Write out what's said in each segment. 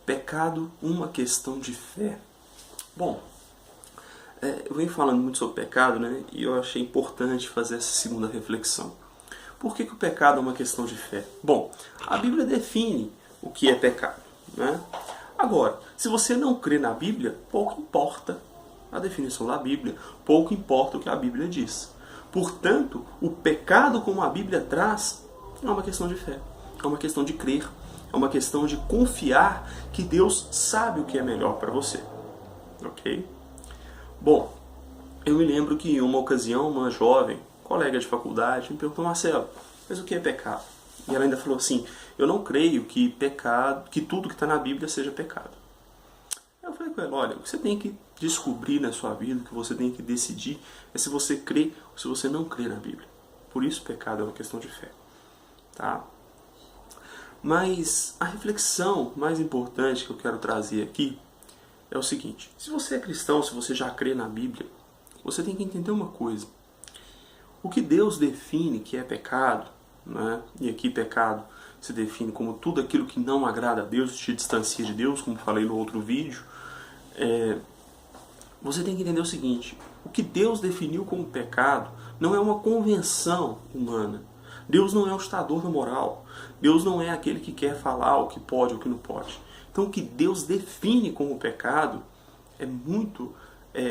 Pecado, uma questão de fé. Bom, eu venho falando muito sobre pecado, né? E eu achei importante fazer essa segunda reflexão. Por que o pecado é uma questão de fé? Bom, a Bíblia define o que é pecado, né? Agora, se você não crê na Bíblia, pouco importa a definição da Bíblia, pouco importa o que a Bíblia diz. Portanto, o pecado como a Bíblia traz é uma questão de fé, é uma questão de crer, é uma questão de confiar que Deus sabe o que é melhor para você. Ok? Bom, eu me lembro que em uma ocasião, uma jovem, colega de faculdade, me perguntou: Marcelo, mas o que é pecado? E ela ainda falou assim: eu não creio que pecado, que tudo que está na Bíblia seja pecado. Eu falei com ela: olha, o que você tem que descobrir na sua vida, o que você tem que decidir, é se você crê ou se você não crê na Bíblia. Por isso, pecado é uma questão de fé. Tá? Mas a reflexão mais importante que eu quero trazer aqui é o seguinte: se você é cristão, se você já crê na Bíblia, você tem que entender uma coisa. O que Deus define que é pecado, né? E aqui pecado se define como tudo aquilo que não agrada a Deus, te distancia de Deus, como falei no outro vídeo. Você tem que entender o seguinte: o que Deus definiu como pecado não é uma convenção humana. Deus não é o ditador da moral. Deus não é aquele que quer falar o que pode ou o que não pode. Então o que Deus define como pecado é muito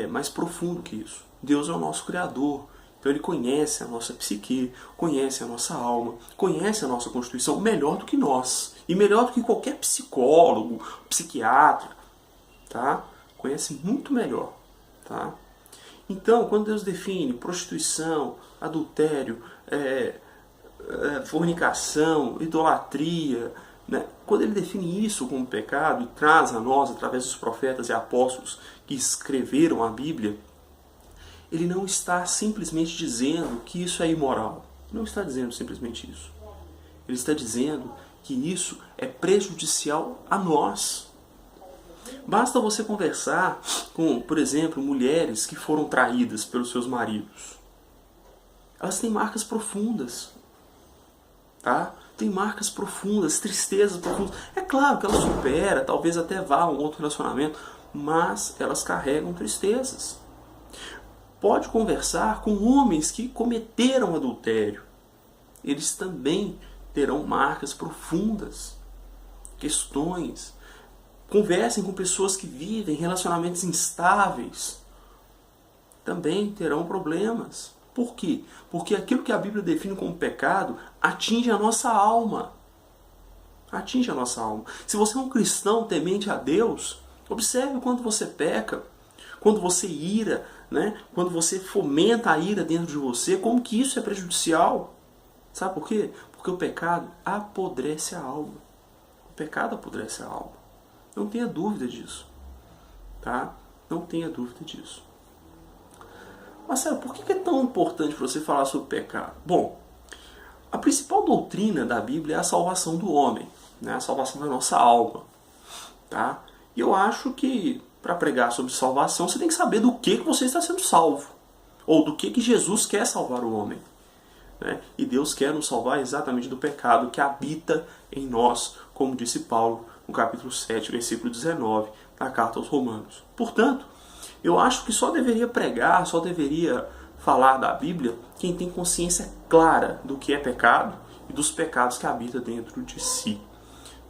mais profundo que isso. Deus é o nosso Criador. Então Ele conhece a nossa psique, conhece a nossa alma, conhece a nossa constituição melhor do que nós. E melhor do que qualquer psicólogo, psiquiatra. Tá? Conhece muito melhor. Tá? Então, quando Deus define prostituição, adultério, fornicação, idolatria, né? Quando Ele define isso como pecado e traz a nós, através dos profetas e apóstolos que escreveram a Bíblia, Ele não está simplesmente dizendo que isso é imoral. Não está dizendo simplesmente isso. Ele está dizendo que isso é prejudicial a nós. Basta você conversar com, por exemplo, mulheres que foram traídas pelos seus maridos. Elas têm marcas profundas. Tá? Tem marcas profundas, tristezas profundas. É claro que ela supera, talvez até vá a um outro relacionamento, mas elas carregam tristezas. Pode conversar com homens que cometeram adultério. Eles também terão marcas profundas, questões. Conversem com pessoas que vivem relacionamentos instáveis. Também terão problemas. Por quê? Porque aquilo que a Bíblia define como pecado atinge a nossa alma. Atinge a nossa alma. Se você é um cristão temente a Deus, observe quando você peca, quando você ira, né? Quando você fomenta a ira dentro de você, como que isso é prejudicial. Sabe por quê? Porque o pecado apodrece a alma. O pecado apodrece a alma. Não tenha dúvida disso. Tá? Não tenha dúvida disso. Marcelo, por que é tão importante você falar sobre pecado? Bom, a principal doutrina da Bíblia é a salvação do homem, né? A salvação da nossa alma. Tá? E eu acho que para pregar sobre salvação você tem que saber do que você está sendo salvo. Ou do que Jesus quer salvar o homem. Né? E Deus quer nos salvar exatamente do pecado que habita em nós, como disse Paulo no capítulo 7, versículo 19, da carta aos Romanos. Portanto, eu acho que só deveria pregar, só deveria falar da Bíblia quem tem consciência clara do que é pecado e dos pecados que habita dentro de si.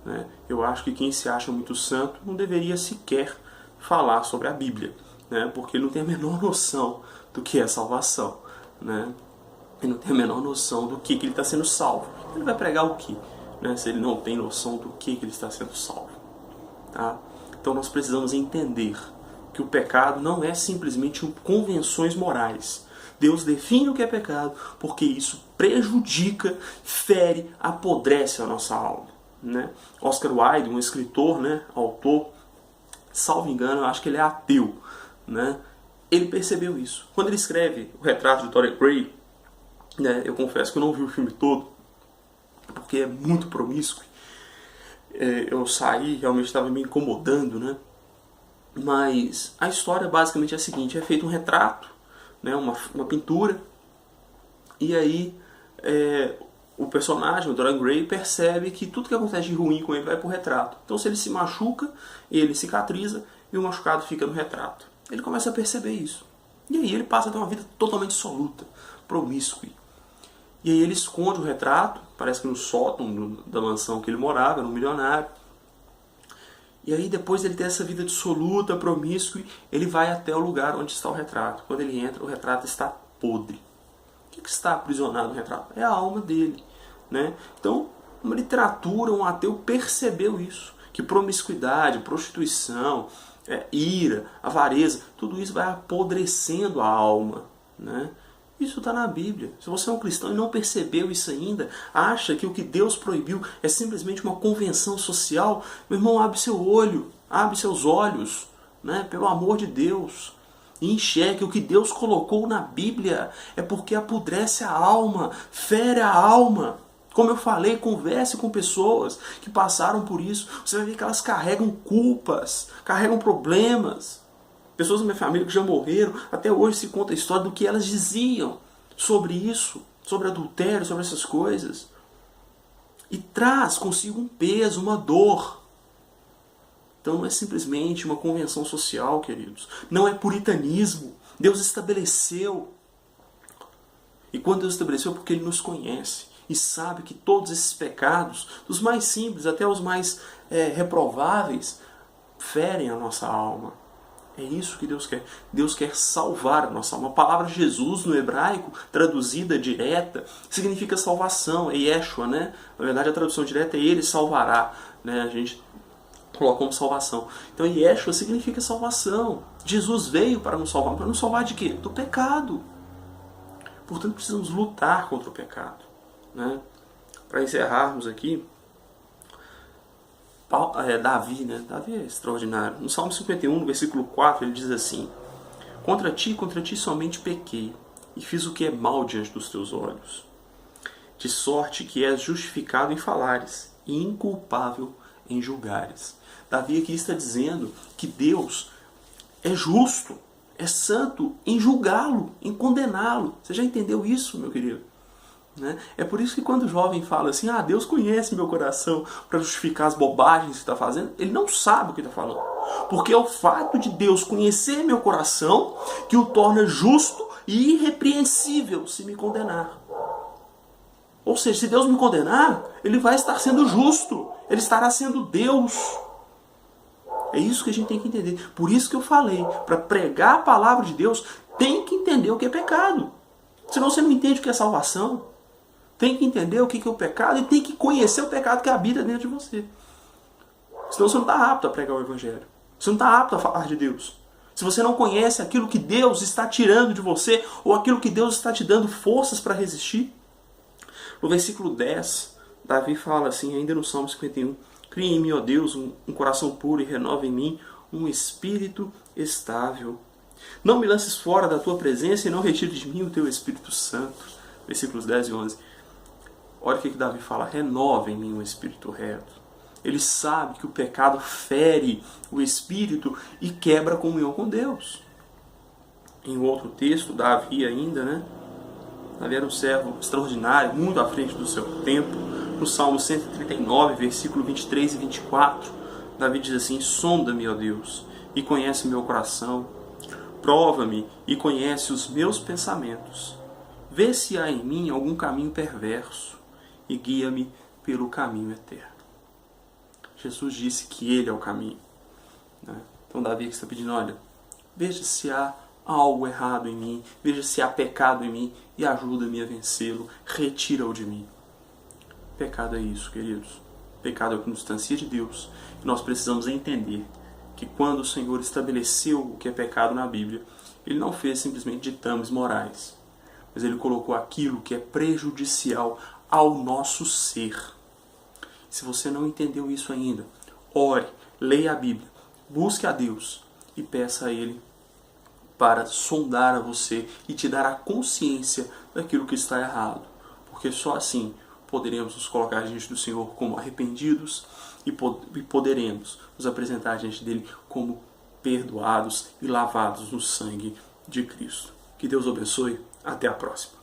Né? Eu acho que quem se acha muito santo não deveria sequer falar sobre a Bíblia, né? Porque ele não tem a menor noção do que é salvação. Né? Ele não tem a menor noção do que ele está sendo salvo. Ele vai pregar o quê? Né? Se ele não tem noção do que ele está sendo salvo. Tá? Então nós precisamos entender que o pecado não é simplesmente convenções morais. Deus define o que é pecado porque isso prejudica, fere, apodrece a nossa alma. Né? Oscar Wilde, um escritor, né, autor, salvo engano, eu acho que ele é ateu. Né? Ele percebeu isso. Quando ele escreve o retrato de Dorian Gray, né, eu confesso que eu não vi o filme todo, porque é muito promíscuo. Eu saí, realmente estava me incomodando, né? Mas a história basicamente é a seguinte: é feito um retrato, né, uma pintura, e aí o personagem, o Dorian Gray, percebe que tudo que acontece de ruim com ele vai pro retrato. Então se ele se machuca, ele cicatriza e o machucado fica no retrato. Ele começa a perceber isso. E aí ele passa a ter uma vida totalmente dissoluta, promíscua. E aí ele esconde o retrato, parece que no sótão da mansão que ele morava, era um milionário. E aí depois de ele ter essa vida dissoluta, promíscua, ele vai até o lugar onde está o retrato. Quando ele entra, o retrato está podre. O que está aprisionado no retrato? É a alma dele. Né? Então, uma literatura, um ateu percebeu isso. Que promiscuidade, prostituição, ira, avareza, tudo isso vai apodrecendo a alma. Né? Isso está na Bíblia. Se você é um cristão e não percebeu isso ainda, acha que o que Deus proibiu é simplesmente uma convenção social, meu irmão, abre seu olho, abre seus olhos, né? Pelo amor de Deus. E enxergue o que Deus colocou na Bíblia é porque apodrece a alma, fere a alma. Como eu falei, converse com pessoas que passaram por isso. Você vai ver que elas carregam culpas, carregam problemas. Pessoas da minha família que já morreram, até hoje se conta a história do que elas diziam sobre isso, sobre adultério, sobre essas coisas. E traz consigo um peso, uma dor. Então não é simplesmente uma convenção social, queridos. Não é puritanismo. Deus estabeleceu. E quando Deus estabeleceu é porque Ele nos conhece. E sabe que todos esses pecados, dos mais simples até os mais reprováveis, ferem a nossa alma. É isso que Deus quer. Deus quer salvar a nossa alma. A palavra Jesus no hebraico, traduzida direta, significa salvação. É Yeshua, né? Na verdade a tradução direta é Ele salvará. Né? A gente coloca como salvação. Então Yeshua significa salvação. Jesus veio para nos salvar. Para nos salvar de quê? Do pecado. Portanto precisamos lutar contra o pecado. Né? Para encerrarmos aqui, Davi, né? Davi é extraordinário. No Salmo 51, no versículo 4, ele diz assim: contra ti somente pequei, e fiz o que é mal diante dos teus olhos. De sorte que és justificado em falares, e inculpável em julgares. Davi aqui está dizendo que Deus é justo, é santo em julgá-lo, em condená-lo. Você já entendeu isso, meu querido? Né? É por isso que quando o jovem fala assim, Deus conhece meu coração para justificar as bobagens que está fazendo, ele não sabe o que está falando. Porque é o fato de Deus conhecer meu coração que o torna justo e irrepreensível se me condenar. Ou seja, se Deus me condenar, Ele vai estar sendo justo. Ele estará sendo Deus. É isso que a gente tem que entender. Por isso que eu falei, para pregar a palavra de Deus, tem que entender o que é pecado. Senão você não entende o que é salvação. Tem que entender o que é o pecado e tem que conhecer o pecado que habita dentro de você. Senão você não está apto a pregar o Evangelho. Você não está apto a falar de Deus. Se você não conhece aquilo que Deus está tirando de você ou aquilo que Deus está te dando forças para resistir. No versículo 10, Davi fala assim, ainda no Salmo 51, cria em mim, ó Deus, um coração puro e renova em mim um espírito estável. Não me lances fora da tua presença e não retire de mim o teu Espírito Santo. Versículos 10 e 11. Olha o que Davi fala, renova em mim um espírito reto. Ele sabe que o pecado fere o espírito e quebra a comunhão com Deus. Em outro texto, Davi ainda, né? Davi era um servo extraordinário, muito à frente do seu tempo. No Salmo 139, versículo 23 e 24, Davi diz assim, sonda-me, ó Deus, e conhece o meu coração. Prova-me e conhece os meus pensamentos. Vê se há em mim algum caminho perverso e guia-me pelo caminho eterno. Jesus disse que Ele é o caminho. Né? Então Davi está pedindo, olha, veja se há algo errado em mim, veja se há pecado em mim e ajuda-me a vencê-lo, retira-o de mim. Pecado é isso, queridos. Pecado é o que nos distancia de Deus. E nós precisamos entender que quando o Senhor estabeleceu o que é pecado na Bíblia, Ele não fez simplesmente ditames morais, mas Ele colocou aquilo que é prejudicial ao nosso ser. Se você não entendeu isso ainda, ore, leia a Bíblia, busque a Deus e peça a Ele para sondar a você e te dar a consciência daquilo que está errado. Porque só assim poderemos nos colocar diante do Senhor como arrependidos e poderemos nos apresentar diante dele como perdoados e lavados no sangue de Cristo. Que Deus abençoe. Até a próxima.